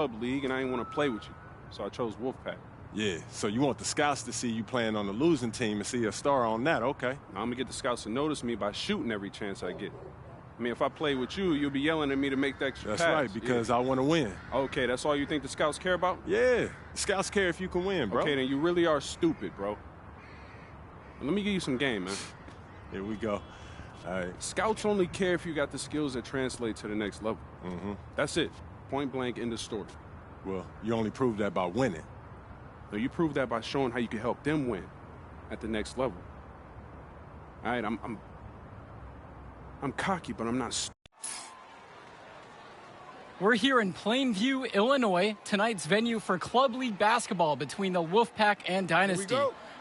club league, and I didn't want to play with you, so I chose Wolfpack. Yeah, so you want the scouts to see you playing on the losing team and see a star on that, okay. I'm going to get the scouts to notice me by shooting every chance I get. I mean, if I play with you, you'll be yelling at me to make the extra That's pass. right, because I want to win. Okay, that's all you think the scouts care about? Yeah, the scouts care if you can win, bro. Okay, then you really are stupid, bro. Let me give you some game, man. Here we go. All right. Scouts only care if you got the skills that translate to the next level. That's it. Point blank, end of story. Well, you only prove that by winning. No, you prove that by showing how you can help them win at the next level. All right, I'm cocky, but I'm not stupid. We're here in Plainview, Illinois, tonight's venue for Club League basketball between the Wolfpack and Dynasty.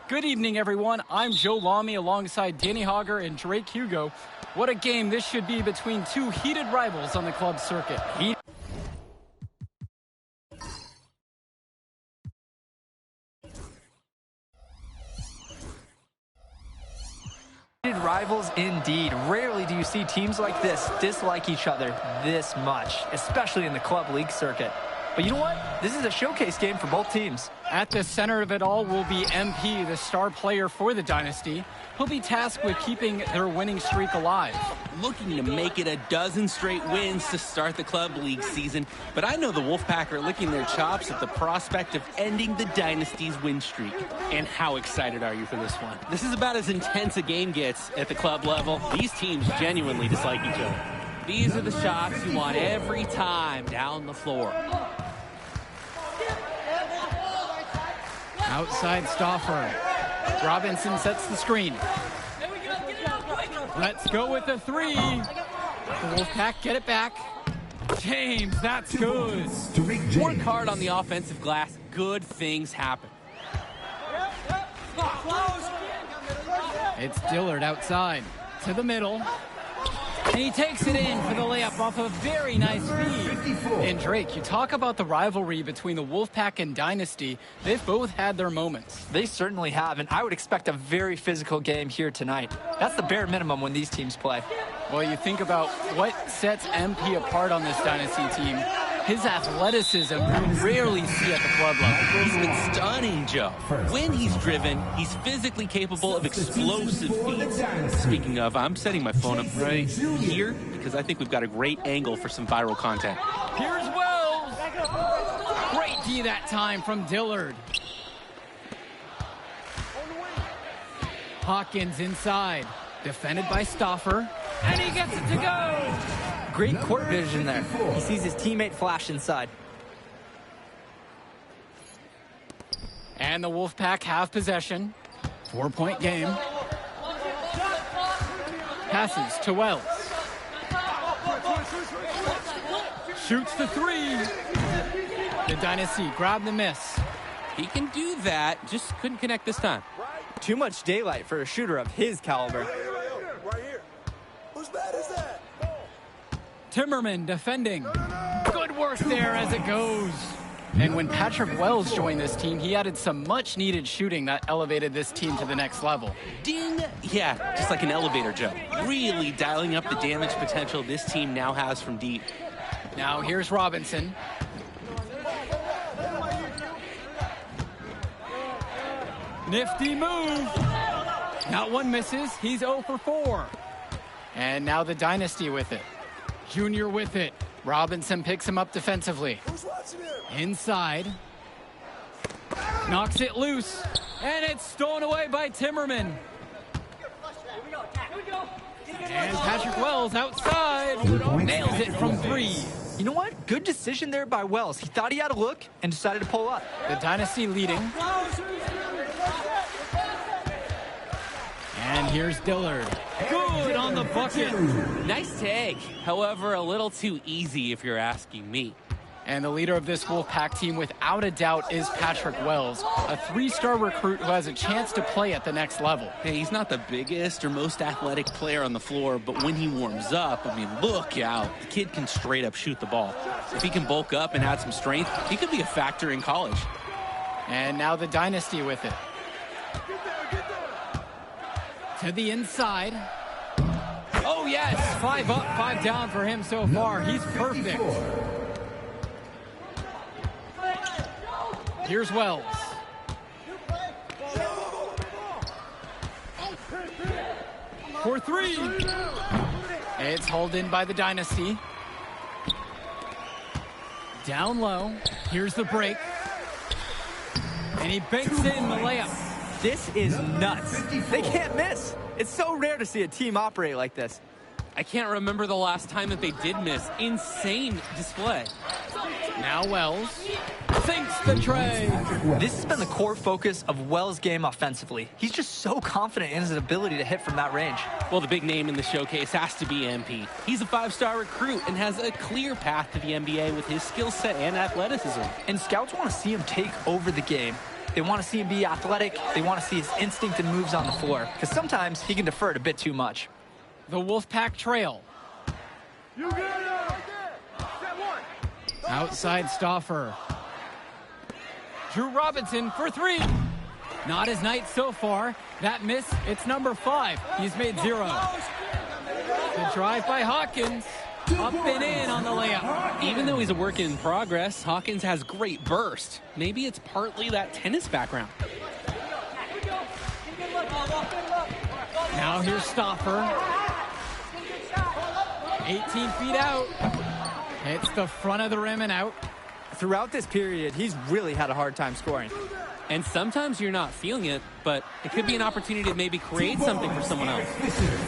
Good evening, everyone. I'm Joe Lamy alongside Danny Hogger and Drake Hugo. What a game this should be between two heated rivals on the club circuit. Rivals indeed. Rarely do you see teams like this dislike each other this much, especially in the club league circuit. But you know what? This is a showcase game for both teams. At the center of it all will be MP, the star player for the Dynasty. He'll be tasked with keeping their winning streak alive. Looking to make it a dozen straight wins to start the club league season, but I know the Wolfpack are licking their chops at the prospect of ending the Dynasty's win streak. And how excited are you for this one? This is about as intense a game gets at the club level. These teams genuinely dislike each other. These are the shots you want every time down the floor. Outside Stauffer. Robinson sets the screen. Let's go with the three. The Wolfpack get it back. James, that's good. Work hard on the offensive glass. Good things happen. It's Dillard outside to the middle. And he takes it in for the layup off a very nice feed. And Drake, you talk about the rivalry between the Wolfpack and Dynasty. They've both had their moments. They certainly have, and I would expect a very physical game here tonight. That's the bare minimum when these teams play. Well, you think about what sets MP apart on this Dynasty team. His athleticism you rarely see at the club level. He's been stunning, Joe. When he's driven, he's physically capable of explosive feats. Speaking of, I'm setting my phone up right here because I think we've got a great angle for some viral content. Here's Wells. Great D that time from Dillard. Hawkins inside. Defended by Stauffer. And he gets it to go. Great court vision there. He sees his teammate flash inside. And the Wolfpack have possession. 4-point game. Passes to Wells. Shoots the three. The Dynasty grab the miss. He can do that, just couldn't connect this time. Too much daylight for a shooter of his caliber. Right here. Whose bat is that? Timmerman defending. Good work there as it goes. And when Patrick Wells joined this team, he added some much-needed shooting that elevated this team to the next level. Ding! Yeah, just like an elevator, Joe. Really dialing up the damage potential this team now has from deep. Now here's Robinson. Nifty move. Not one misses. He's 0 for 4. And now the Dynasty with it. Junior with it. Robinson picks him up defensively. Inside. Knocks it loose. And it's stolen away by Timmerman. And Patrick Wells outside. Nails it from 3. You know what? Good decision there by Wells. He thought he had a look and decided to pull up. The Dynasty leading. And here's Dillard. Good on the bucket. Nice tag. However, a little too easy if you're asking me. And the leader of this Wolfpack team, without a doubt, is Patrick Wells, a 3-star recruit who has a chance to play at the next level. Hey, he's not the biggest or most athletic player on the floor, but when he warms up, I mean, look out. The kid can straight up shoot the ball. If he can bulk up and add some strength, he could be a factor in college. And now the Dynasty with it. To the inside. Oh, yes. 5 up, 5 down for him so far. He's perfect. Here's Wells. For three. It's hauled in by the Dynasty. Down low. Here's the break. And he banks in the layup. This is nuts. They can't miss. It's so rare to see a team operate like this. I can't remember the last time that they did miss. Insane display. Now Wells sinks the tray. This has been the core focus of Wells' game offensively. He's just so confident in his ability to hit from that range. Well, the big name in the showcase has to be MP. He's a 5-star recruit and has a clear path to the NBA with his skill set and athleticism. And scouts want to see him take over the game. They want to see him be athletic. They want to see his instinct and moves on the floor. Because sometimes he can defer it a bit too much. The Wolfpack trail. Outside Stauffer. Drew Robinson for three. Not his night so far. That miss, it's number 5. He's made 0. The drive by Hawkins. Up and in on the layup. Even though he's a work in progress, Hawkins has great burst. Maybe it's partly that tennis background. Now here's Stauffer. 18 feet out. Hits the front of the rim and out. Throughout this period, he's really had a hard time scoring. And sometimes you're not feeling it, but it could be an opportunity to maybe create something for someone else.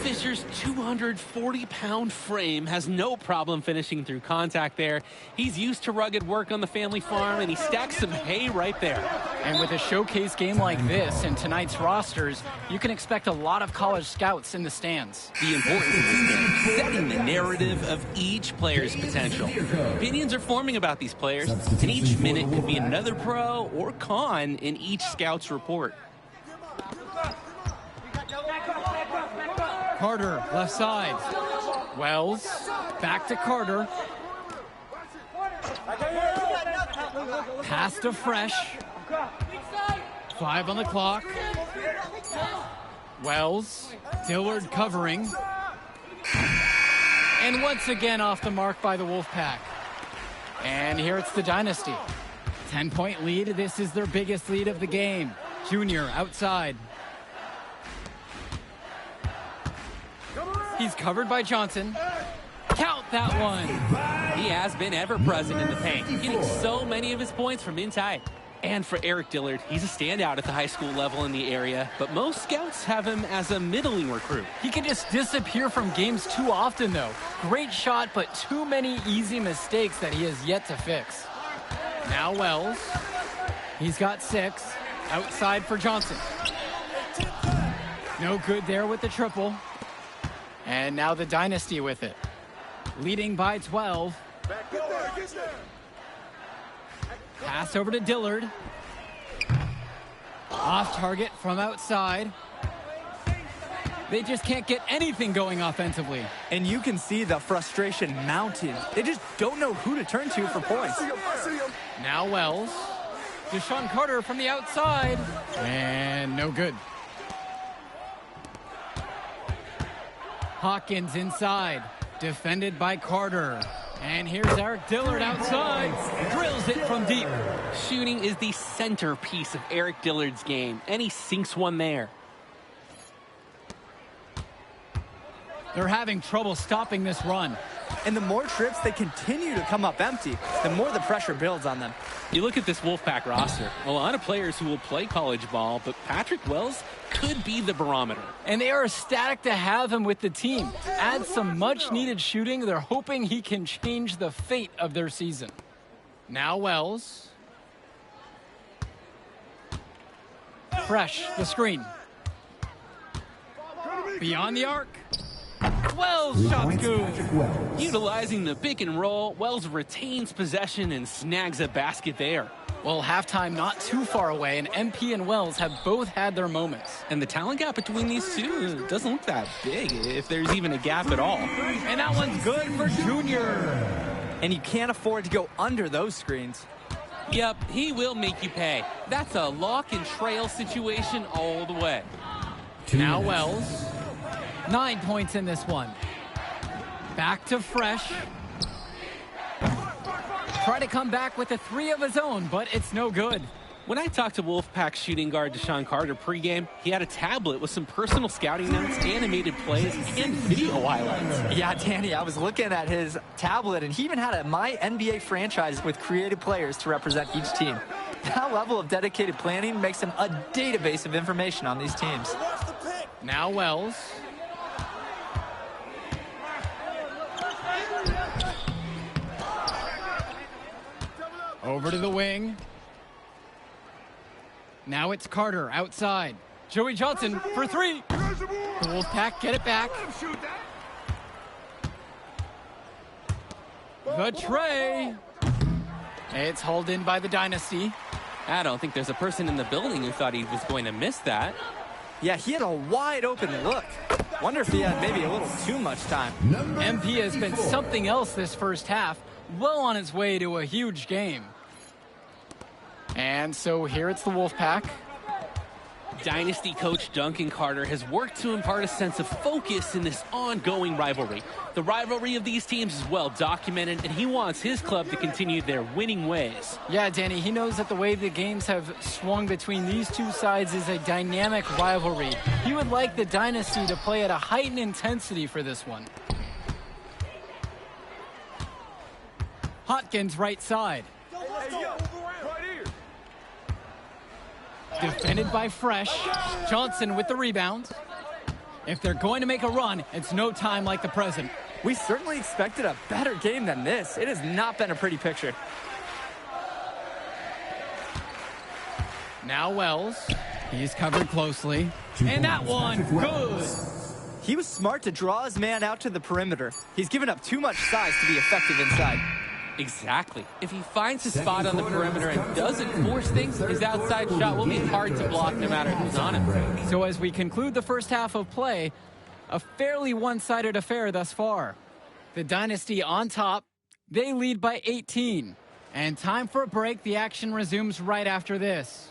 Fisher's 240-pound frame has no problem finishing through contact there. He's used to rugged work on the family farm, and he stacks some hay right there. And with a showcase game like this in tonight's rosters, you can expect a lot of college scouts in the stands. The importance of this game, setting the narrative of each player's potential. Opinions are forming about these players, and each minute could be another pro or con in each scout's report. Carter, left side. Wells, back to Carter. Pass to Fresh. 5 on the clock. Wells, Dillard covering. And once again off the mark by the Wolfpack. And here it's the Dynasty. 10-point lead. This is their biggest lead of the game. Junior outside. He's covered by Johnson. Count that one. He has been ever present in the paint, getting so many of his points from inside. And for Eric Dillard, he's a standout at the high school level in the area, but most scouts have him as a middling recruit. He can just disappear from games too often, though. Great shot, but too many easy mistakes that he has yet to fix. Now Wells. He's got 6. Outside for Johnson. No good there with the triple. And now the Dynasty with it. Leading by 12. Pass over to Dillard. Off target from outside. They just can't get anything going offensively. And you can see the frustration mounting. They just don't know who to turn to for points. Now Wells. Deshaun Carter from the outside. And no good. Hawkins inside. Defended by Carter. And here's Eric Dillard outside. Drills it from deep. Shooting is the centerpiece of Eric Dillard's game, and he sinks one there. They're having trouble stopping this run. And the more trips they continue to come up empty, the more the pressure builds on them. You look at this Wolfpack roster, a lot of players who will play college ball, but Patrick Wells could be the barometer. And they are ecstatic to have him with the team. Add some much-needed shooting. They're hoping he can change the fate of their season. Now Wells. Fresh, the screen. Beyond the arc. Wells shot good. Utilizing the pick and roll, Wells retains possession and snags a basket there. Well, halftime not too far away, and MP and Wells have both had their moments. And the talent gap between these two doesn't look that big, if there's even a gap at all. And that one's good for Junior. And you can't afford to go under those screens. Yep, he will make you pay. That's a lock and trail situation all the way. Now Wells. 9 points in this one. Back to Fresh. Try to come back with a 3 of his own, but it's no good. When I talked to Wolfpack shooting guard Deshaun Carter pregame, he had a tablet with some personal scouting notes, animated plays, and video highlights. Yeah, Danny, I was looking at his tablet, and he even had a My NBA franchise with creative players to represent each team. That level of dedicated planning makes him a database of information on these teams. Now Wells. Over to the wing. Now it's Carter outside. Joey Johnson for three. The Wolfpack get it back. The tray. It's hauled in by the Dynasty. I don't think there's a person in the building who thought he was going to miss that. Yeah, he had a wide open look. Wonder if he had maybe a little too much time. MP has been something else this first half, well on its way to a huge game. And so here it's the Wolfpack. Dynasty coach Duncan Carter has worked to impart a sense of focus in this ongoing rivalry. The rivalry of these teams is well documented, and he wants his club to continue their winning ways. Yeah, Danny, he knows that the way the games have swung between these two sides is a dynamic rivalry. He would like the Dynasty to play at a heightened intensity for this one. Hotkins right side. Defended by Fresh. Johnson with the rebound. If they're going to make a run, it's no time like the present. We certainly expected a better game than this. It has not been a pretty picture. Now Wells. He's covered closely. And that one, good. He was smart to draw his man out to the perimeter. He's given up too much size to be effective inside. Exactly. If he finds his spot on the perimeter and doesn't force things, his outside shot will be hard to block no matter who's on it. So as we conclude the first half of play, a fairly one-sided affair thus far. The Dynasty on top. They lead by 18. And time for a break. The action resumes right after this.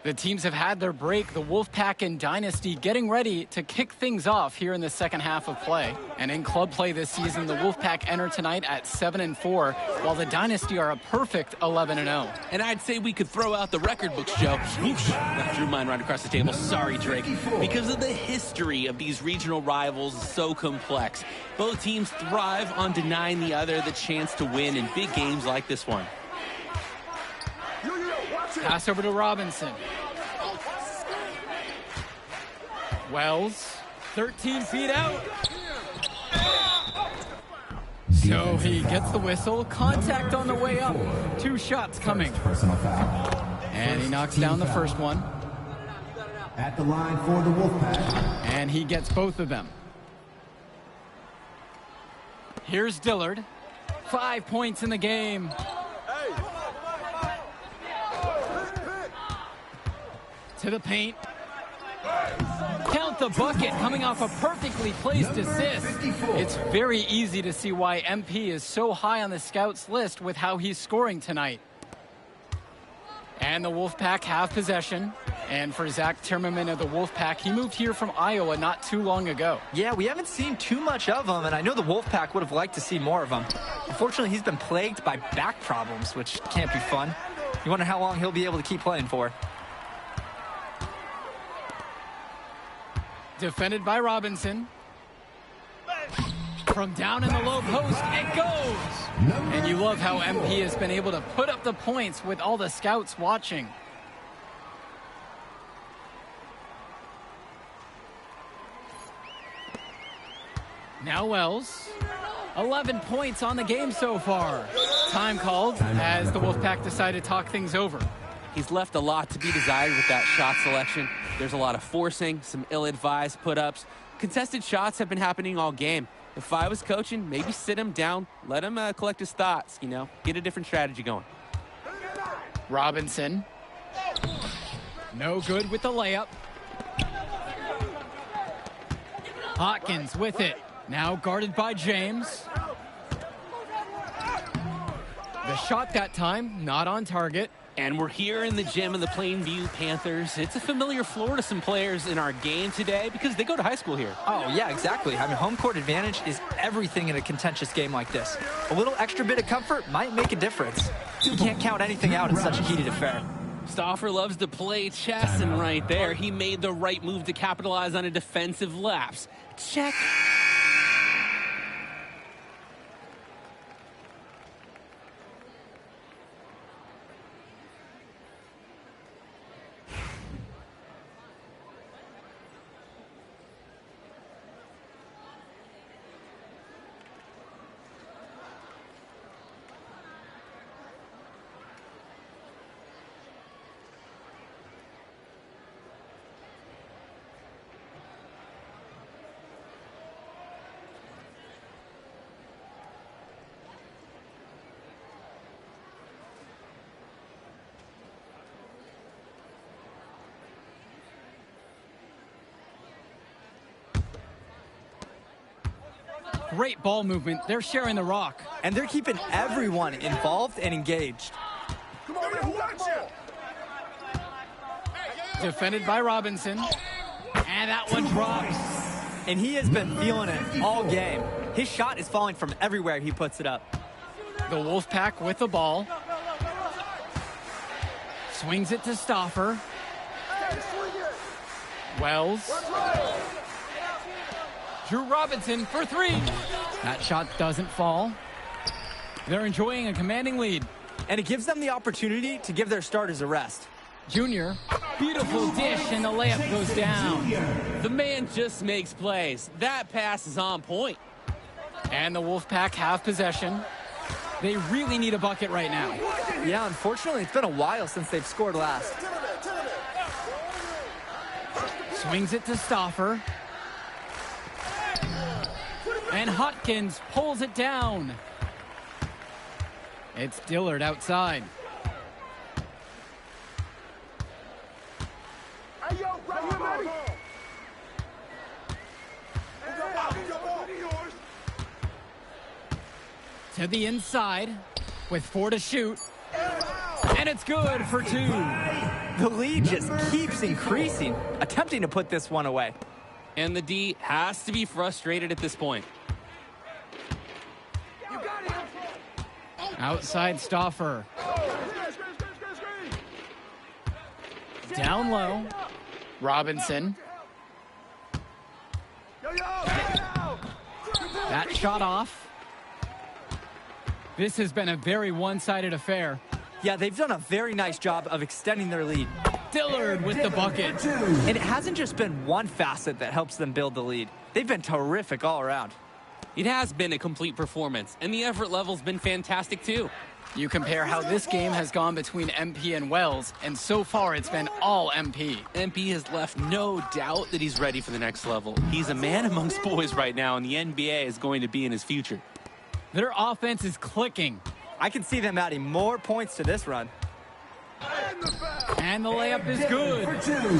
The teams have had their break. The Wolfpack and Dynasty getting ready to kick things off here in the second half of play. And in club play this season, the Wolfpack enter tonight at 7-4, while the Dynasty are a perfect 11-0. And I'd say we could throw out the record books, Joe. Oops, I threw mine right across the table. Sorry, Drake. Because of the history of these regional rivals is so complex. Both teams thrive on denying the other the chance to win in big games like this one. Pass over to Robinson. Wells, 13 feet out. So he gets the whistle. Contact on the way up. 2 shots coming. And he knocks down the first one. At the line for the Wolfpack. And he gets both of them. Here's Dillard. 5 points in the game. To the paint. Count the bucket, coming off a perfectly placed assist. It's very easy to see why MP is so high on the scouts list with how he's scoring tonight. And the Wolfpack have possession. And for Zach Timmerman of the Wolfpack, he moved here from Iowa not too long ago. Yeah, we haven't seen too much of him, and I know the Wolfpack would have liked to see more of him. Unfortunately, he's been plagued by back problems, which can't be fun. You wonder how long he'll be able to keep playing for. Defended by Robinson. From down in the low post, it goes! And you love how MP has been able to put up the points with all the scouts watching. Now Wells. 11 points on the game so far. Time called as the Wolfpack decide to talk things over. He's left a lot to be desired with that shot selection. There's a lot of forcing, some ill-advised put-ups. Contested shots have been happening all game. If I was coaching, maybe sit him down, let him collect his thoughts, you know, get a different strategy going. Robinson. No good with the layup. Hotkins with it. Now guarded by James. The shot that time, not on target. And we're here in the gym of the Plainview Panthers. It's a familiar floor to some players in our game today because they go to high school here. Oh, yeah, exactly. I mean, home court advantage is everything in a contentious game like this. A little extra bit of comfort might make a difference. You can't count anything out in such a heated affair. Stauffer loves to play chess, and right there, he made the right move to capitalize on a defensive lapse. Check. Great ball movement. They're sharing the rock. And they're keeping everyone involved and engaged. Come on, man, who got you? Defended by Robinson. And that one drops. And he has been feeling it all game. His shot is falling from everywhere he puts it up. The Wolfpack with the ball. Swings it to Stauffer. Wells. Drew Robinson for three. That shot doesn't fall. They're enjoying a commanding lead. And it gives them the opportunity to give their starters a rest. Junior, beautiful dish, and the layup goes down. The man just makes plays. That pass is on point. And the Wolfpack have possession. They really need a bucket right now. Yeah, unfortunately, it's been a while since they've scored last. Swings it to Stauffer. And Hotkins pulls it down. It's Dillard outside. Hey, yo, right here, baby. To the inside with 4 to shoot. And it's good for 2. The lead just keeps increasing, attempting to put this one away. And the D has to be frustrated at this point. Outside Stauffer. Down low. Robinson. That shot off. This has been a very one-sided affair. Yeah, they've done a very nice job of extending their lead. Dillard with the bucket. And it hasn't just been one facet that helps them build the lead. They've been terrific all around. It has been a complete performance, and the effort level's been fantastic too. You compare how this game has gone between MP and Wells, and so far it's been all MP. MP has left no doubt that he's ready for the next level. He's a man amongst boys right now, and the NBA is going to be in his future. Their offense is clicking. I can see them adding more points to this run. And the layup is good.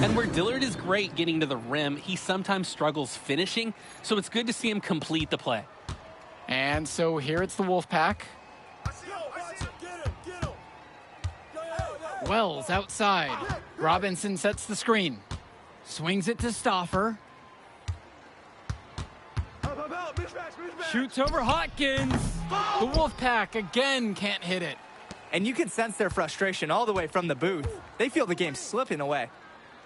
And where Dillard is great getting to the rim, he sometimes struggles finishing, so it's good to see him complete the play. And so here it's the Wolfpack. Wells outside. Robinson sets the screen. Swings it to Stauffer. Shoots over Hotkins. The Wolfpack again can't hit it. And you can sense their frustration all the way from the booth. They feel the game slipping away.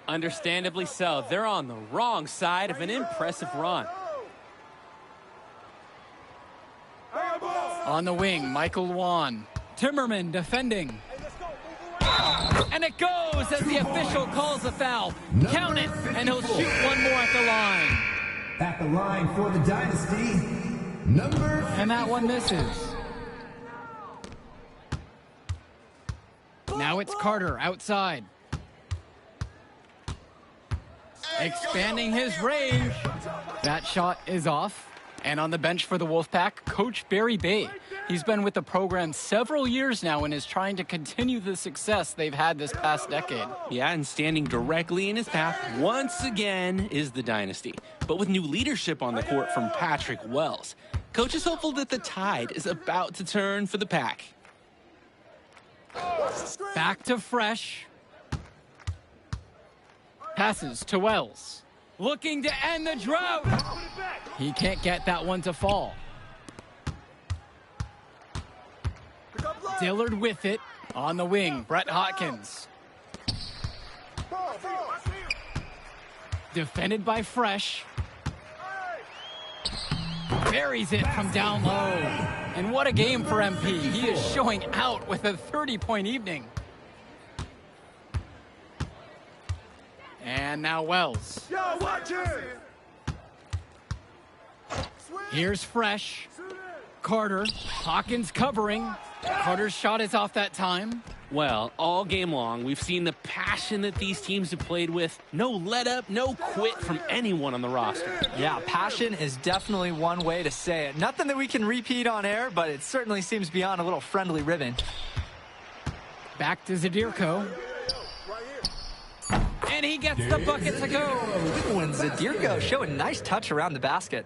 Understandably so. They're on the wrong side of an impressive run. On the wing, Michael Luan. Timmerman defending. And it goes as the official calls the foul. Count it, and he'll shoot one more at the line. At the line for the Dynasty, number 54. And that one misses. Now it's Carter outside. Expanding his range. That shot is off. And on the bench for the Wolfpack, Coach Barry Bay. He's been with the program several years now and is trying to continue the success they've had this past decade. Yeah, and standing directly in his path once again is the Dynasty. But with new leadership on the court from Patrick Wells, Coach is hopeful that the tide is about to turn for the Pack. Back to Fresh. Passes to Wells. Looking to end the drought. He can't get that one to fall. Dillard with it. On the wing, Brett Hotkins. Defended by Fresh. Buries it from down low. And what a game for MP. He is showing out with a 30-point evening. And now Wells. Yo, watch it. Here's Fresh. Carter. Hawkins covering. Carter's shot is off that time. Well, all game long, we've seen the passion that these teams have played with. No let up, no quit from anyone on the roster. Yeah, passion is definitely one way to say it. Nothing that we can repeat on air, but it certainly seems beyond a little friendly ribbon. Back to Zadirko. And he gets the bucket to go. Good one, Zadirko showing nice touch around the basket.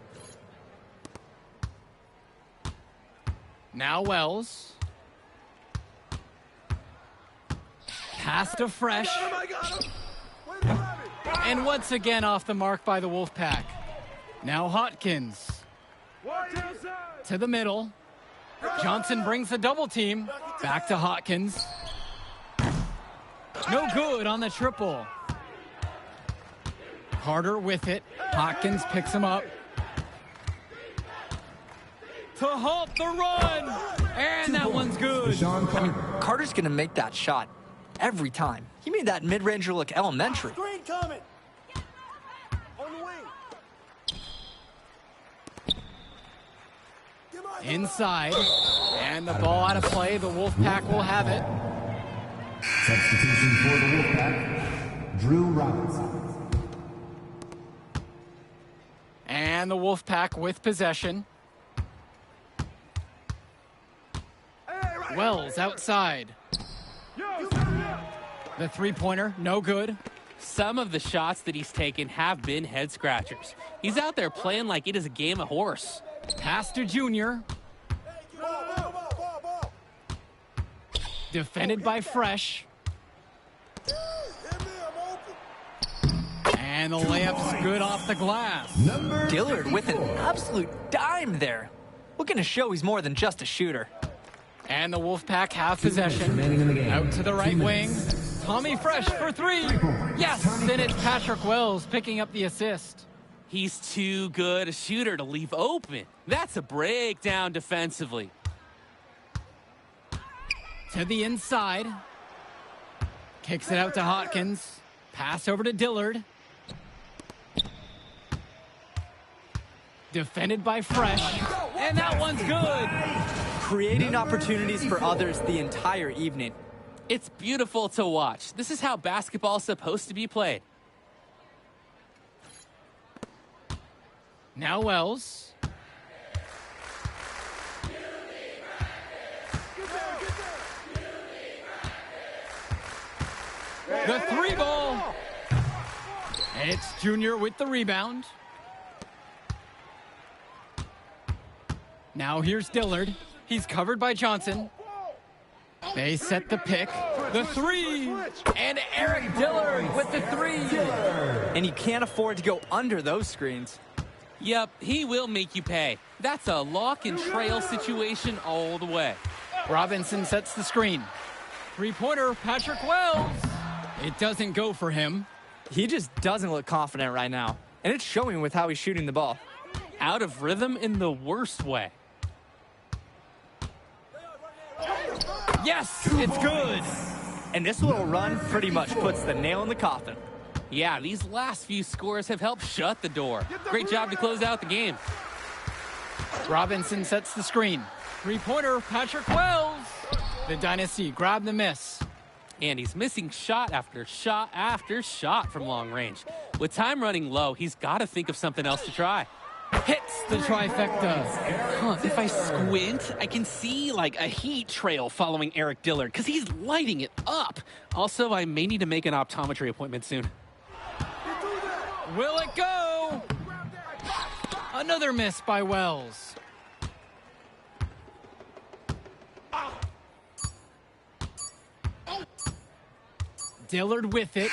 Now Wells. Pass to Fresh. And once again off the mark by the Wolfpack. Now Hawkins. To the middle. Johnson brings the double team. Back to Hawkins. No good on the triple. Carter with it. Hawkins picks him up. To halt the run. And that one's good. Carter's going to make that shot every time. He made that mid-ranger look elementary. Screen coming. On the wing. Inside. And the ball out of play. The Wolfpack will have it. Substitution for the Wolfpack, Drew Robinson. And the Wolfpack with possession. Wells outside. The three-pointer, no good. Some of the shots that he's taken have been head-scratchers. He's out there playing like it is a game of horse. Pass to Junior. Defended by Fresh. And the layup's good off the glass. Dillard with an absolute dime there. Looking to show he's more than just a shooter. And the Wolfpack have possession. Out to the right wing. Tommy Fresh for three. Yes, and it's Patrick Wells picking up the assist. He's too good a shooter to leave open. That's a breakdown defensively. To the inside. Kicks it out to Hawkins. Pass over to Dillard. Defended by Fresh. And that one's good. Creating opportunities for others the entire evening. It's beautiful to watch. This is how basketball is supposed to be played. Now Wells. The three ball. And it's Junior with the rebound. Now here's Dillard. He's covered by Johnson. They set the pick. The three. And Eric Dillard with the three. And you can't afford to go under those screens. Yep, he will make you pay. That's a lock and trail situation all the way. Robinson sets the screen. Three-pointer, Patrick Wells. It doesn't go for him. He just doesn't look confident right now. And it's showing with how he's shooting the ball. Out of rhythm in the worst way. Yes, it's good. And this little run pretty much puts the nail in the coffin. Yeah, these last few scores have helped shut the door. Great job to close out the game. Robinson sets the screen. Three-pointer, Patrick Wells. The Dynasty grab the miss. And he's missing shot after shot after shot from long range. With time running low, he's got to think of something else to try. Hits the trifecta. If I squint, I can see like a heat trail following Eric Dillard because he's lighting it up. Also, I may need to make an optometry appointment soon. Will it go? Another miss by Wells. Dillard with it.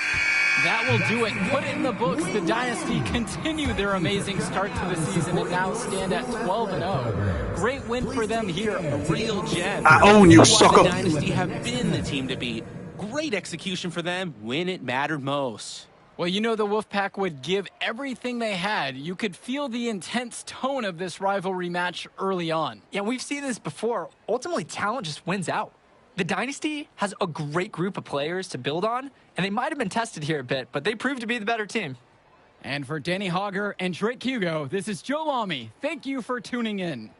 That will do it. Put it in the books. The Dynasty continue their amazing start to the season and now stand at 12-0. Great win for them here. A real gem. I own you, The sucker. Dynasty have been the team to beat. great execution for them when it mattered most. Well, you know the Wolfpack would give everything they had. You could feel the intense tone of this rivalry match early on. Yeah, we've seen this before. Ultimately, talent just wins out. The Dynasty has a great group of players to build on, and they might have been tested here a bit, but they proved to be the better team. And for Danny Hogger and Drake Hugo, this is Joe Lamy. Thank you for tuning in.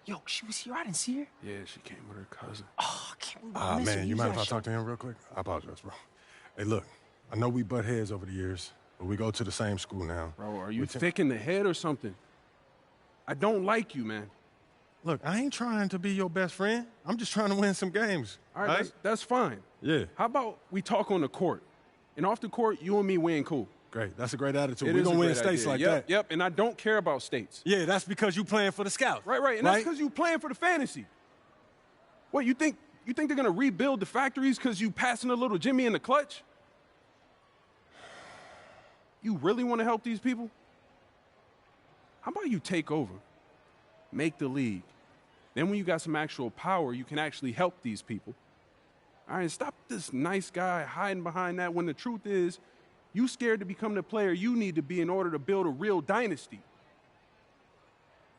Yo, she was here. I didn't see her. Yeah, she came with her cousin. Oh, I can't believe I missed her. Man, you mind if I talk to him real quick? I apologize, bro. Hey, look, I know we butt heads over the years, but we go to the same school now. Bro, are you thick in the head or something? I don't like you, man. Look, I ain't trying to be your best friend. I'm just trying to win some games. All right, that's fine. Yeah. How about we talk on the court? And off the court, you and me win cool. Great. That's a great attitude. We're going to win states idea. like Yep, that. Yep, and I don't care about states. Yeah, that's because you playing for the Scouts. Right. And that's because you playing for the fantasy. What, you think they're going to rebuild the factories because you passing a little Jimmy in the clutch? You really want to help these people? How about you take over, make the league? Then when you got some actual power, you can actually help these people. All right, stop this nice guy hiding behind that when the truth is you scared to become the player you need to be in order to build a real dynasty.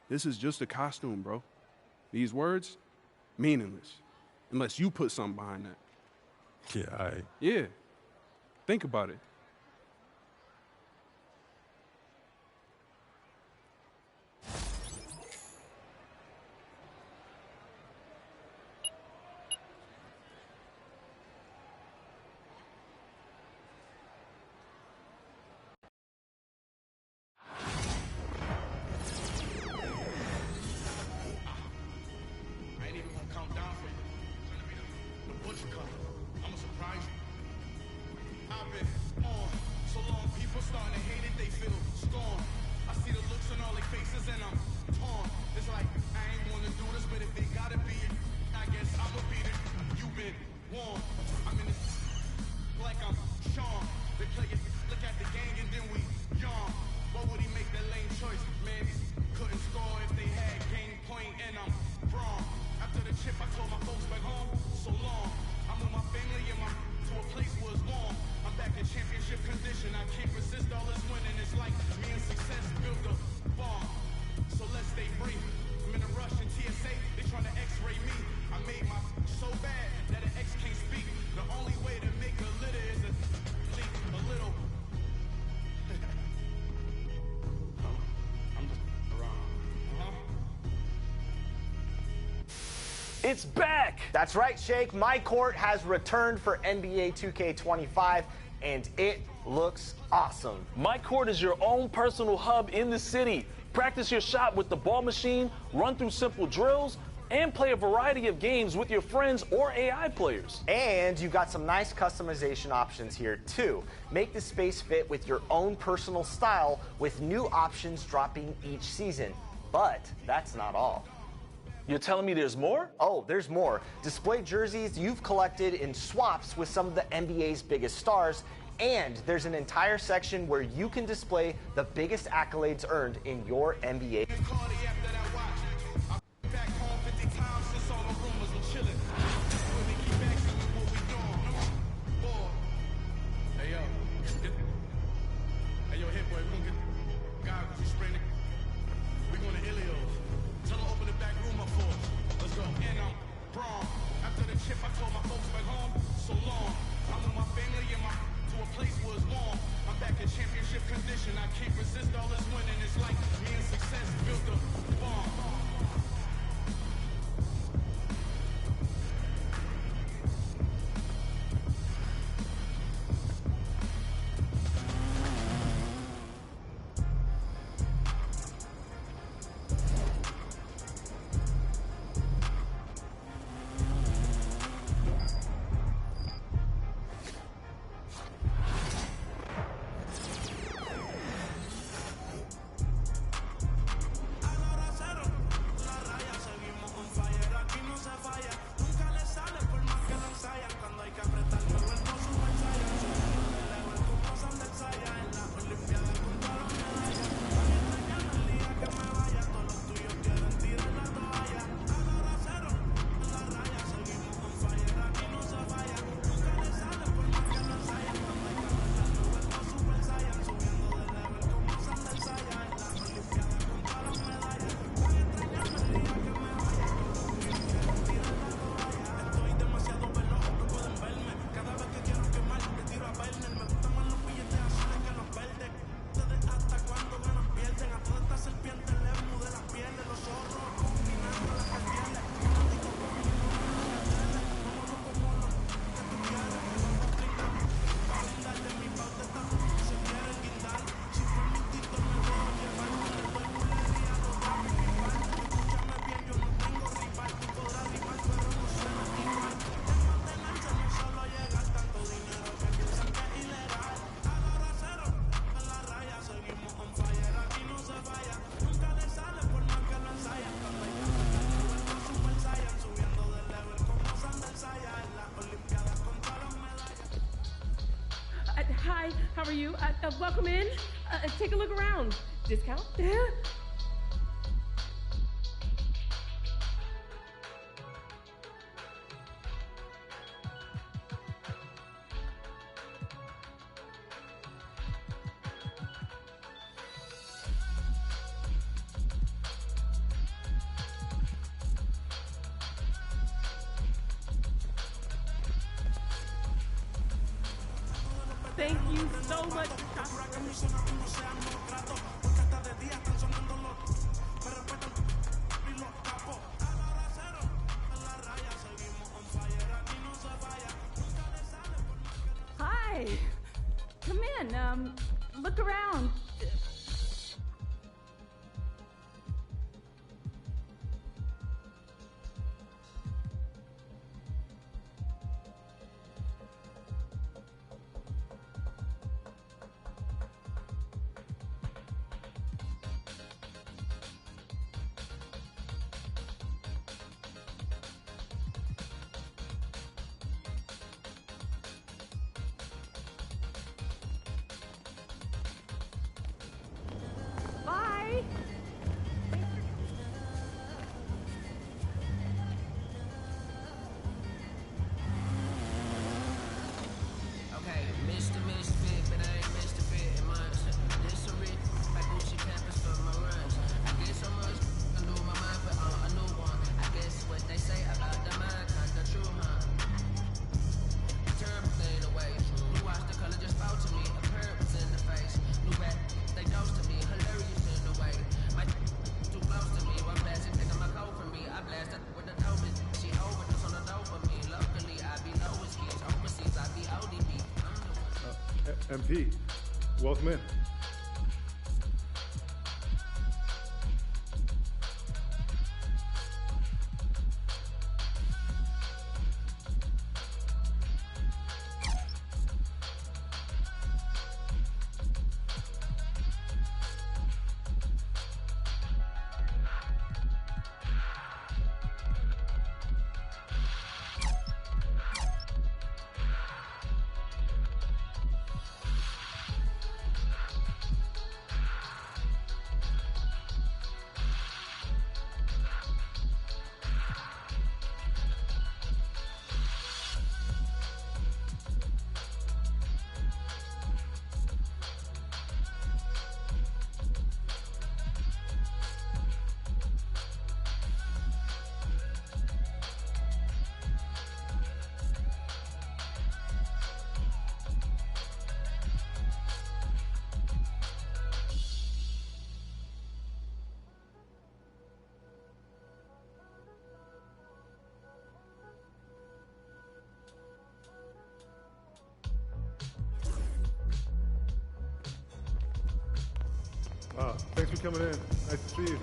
This is just a costume, bro. These words, meaningless, unless you put something behind that. Yeah, all right. Yeah, think about it. It's back! That's right, Shake. My court has returned for NBA 2K25, and it looks awesome. My court is your own personal hub in the city. Practice your shot with the ball machine, run through simple drills, and play a variety of games with your friends or AI players. And you got some nice customization options here, too. Make the space fit with your own personal style with new options dropping each season. But that's not all. You're telling me there's more? Oh, there's more. Display jerseys you've collected in swaps with some of the NBA's biggest stars, and there's an entire section where you can display the biggest accolades earned in your NBA. Championship condition, I can't resist all this winning. It's like me and success built a bomb. are you? Welcome in. Take a look around. Discount? Thank you so much for shopping. Hi. Come in. Look around. Bye. Okay, Mr. Misfit, but I ain't Mr. Fit in months. This a rich, I Gucci campus for my runs. I get so much, I lose my mind, but on a new one. I guess what they say about the mind, kinda true, huh? Turn the thing away. You watch the color just spoke to me. A curve was in the face. New back, they dose to me. Hilarious in the way. My too close to me. One blast, taking my coat from me. I blasted with the dope. She overdose on the dope for me. Locally, I be lowest keys. Overseas, I be ODB. MP, welcome in. Thanks for coming in. Nice to see you.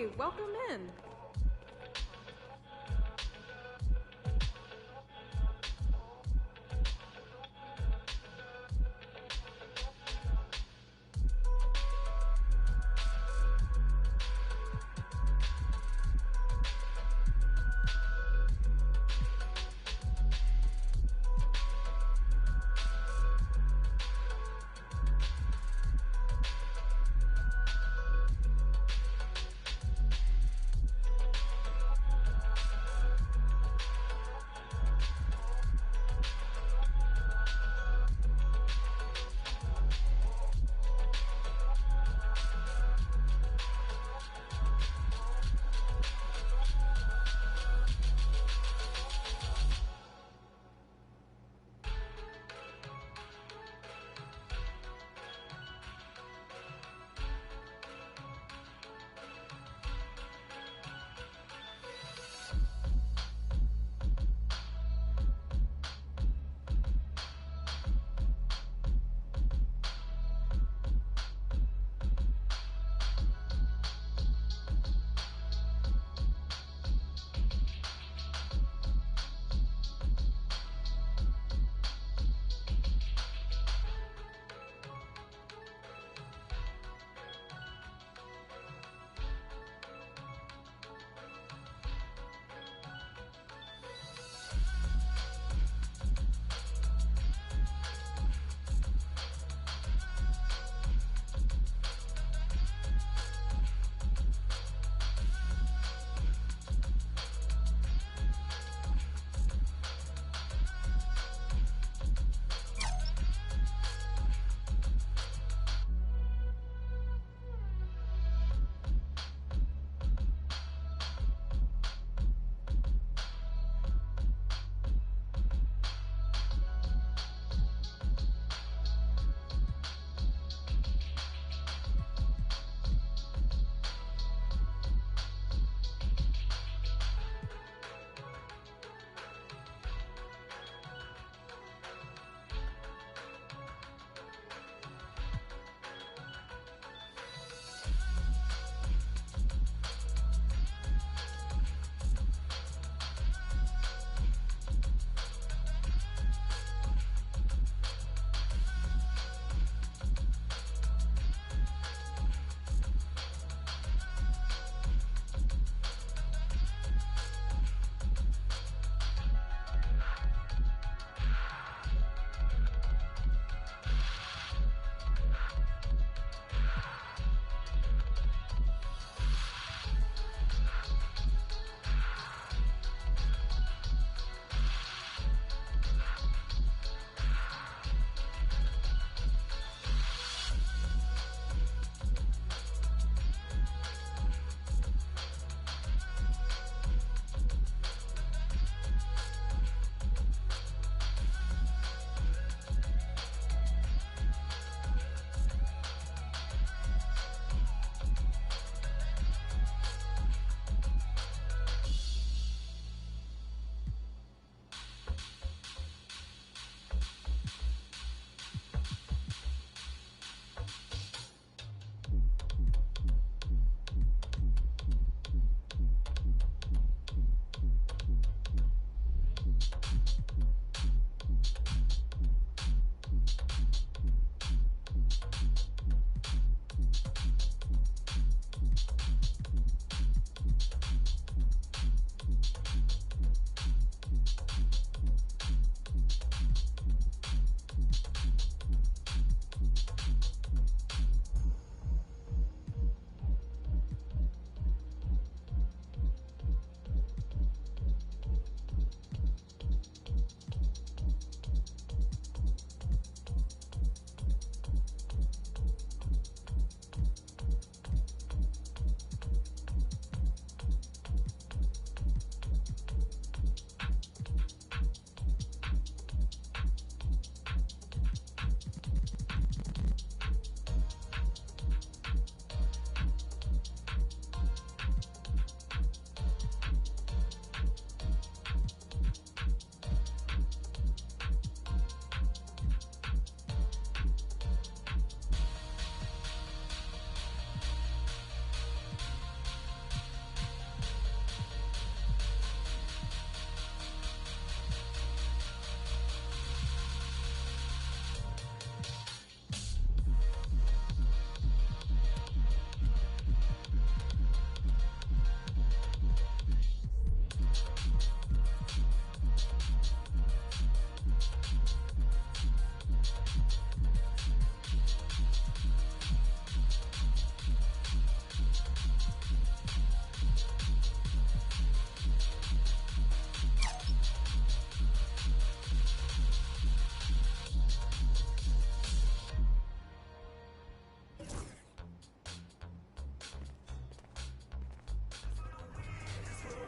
Hi, welcome in.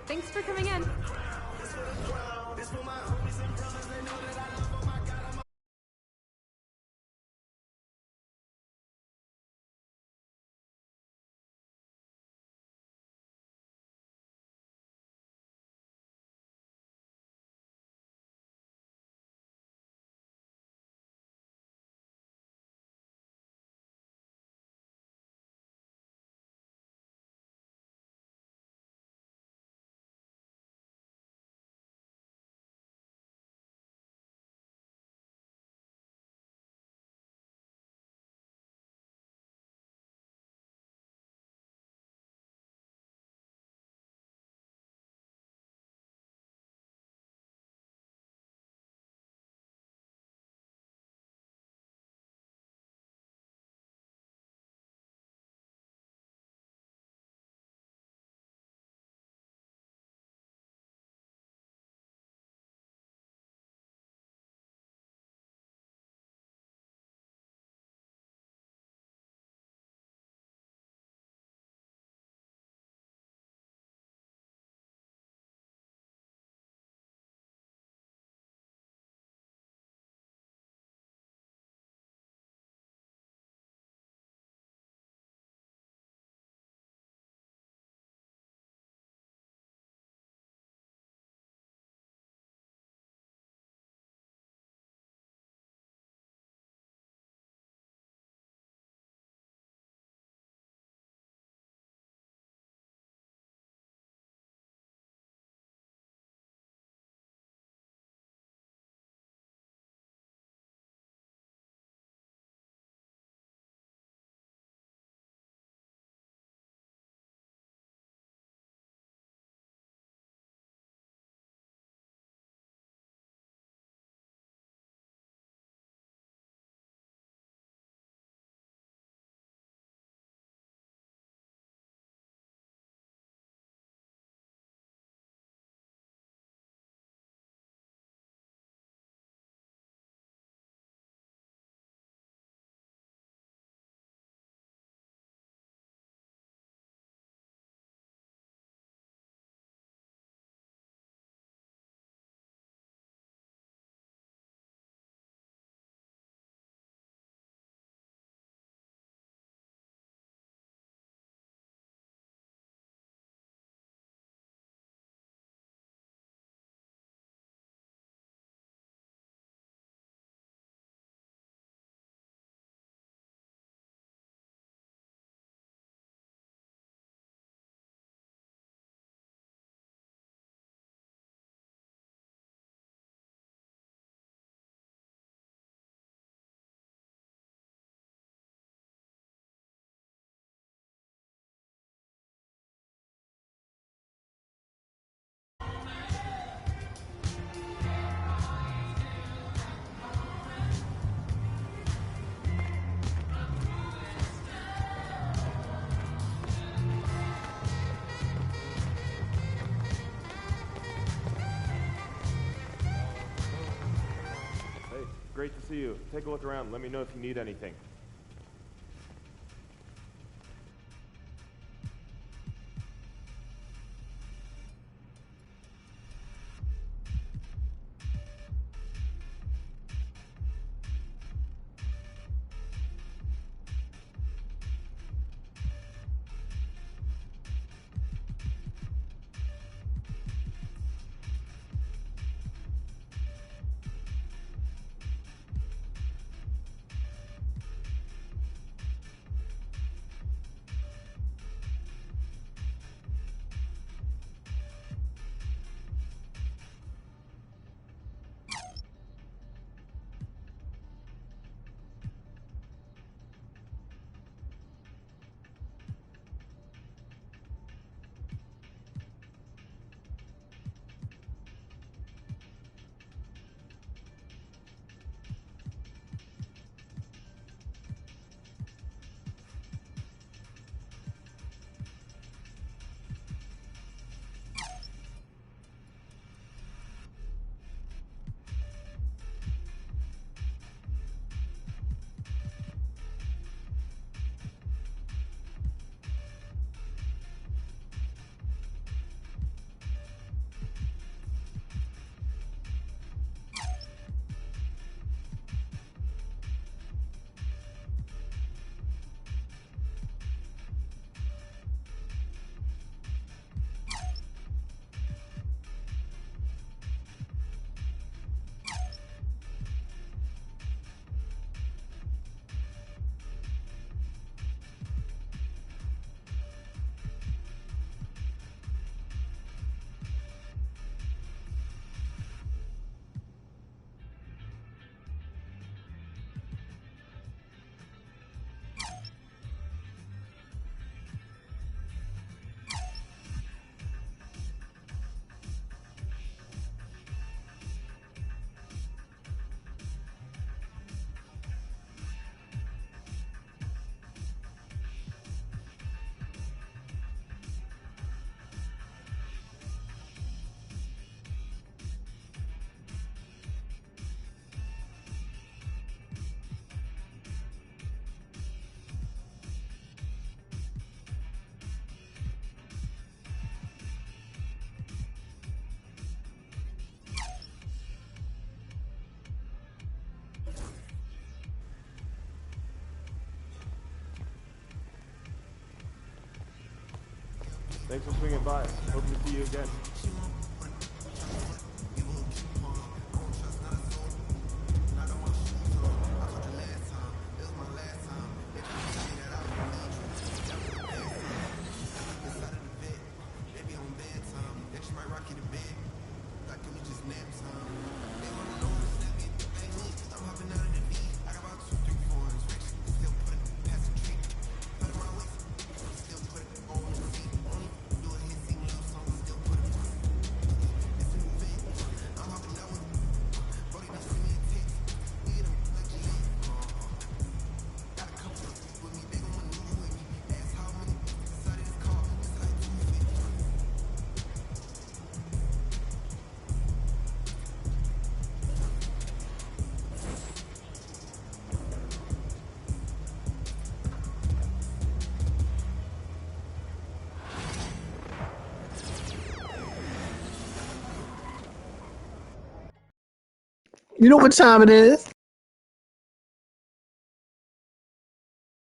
Thanks for coming in. Great to see you. Take a look around. Let me know if you need anything. Thanks for swinging by. Hope to see you again. You know what time it is?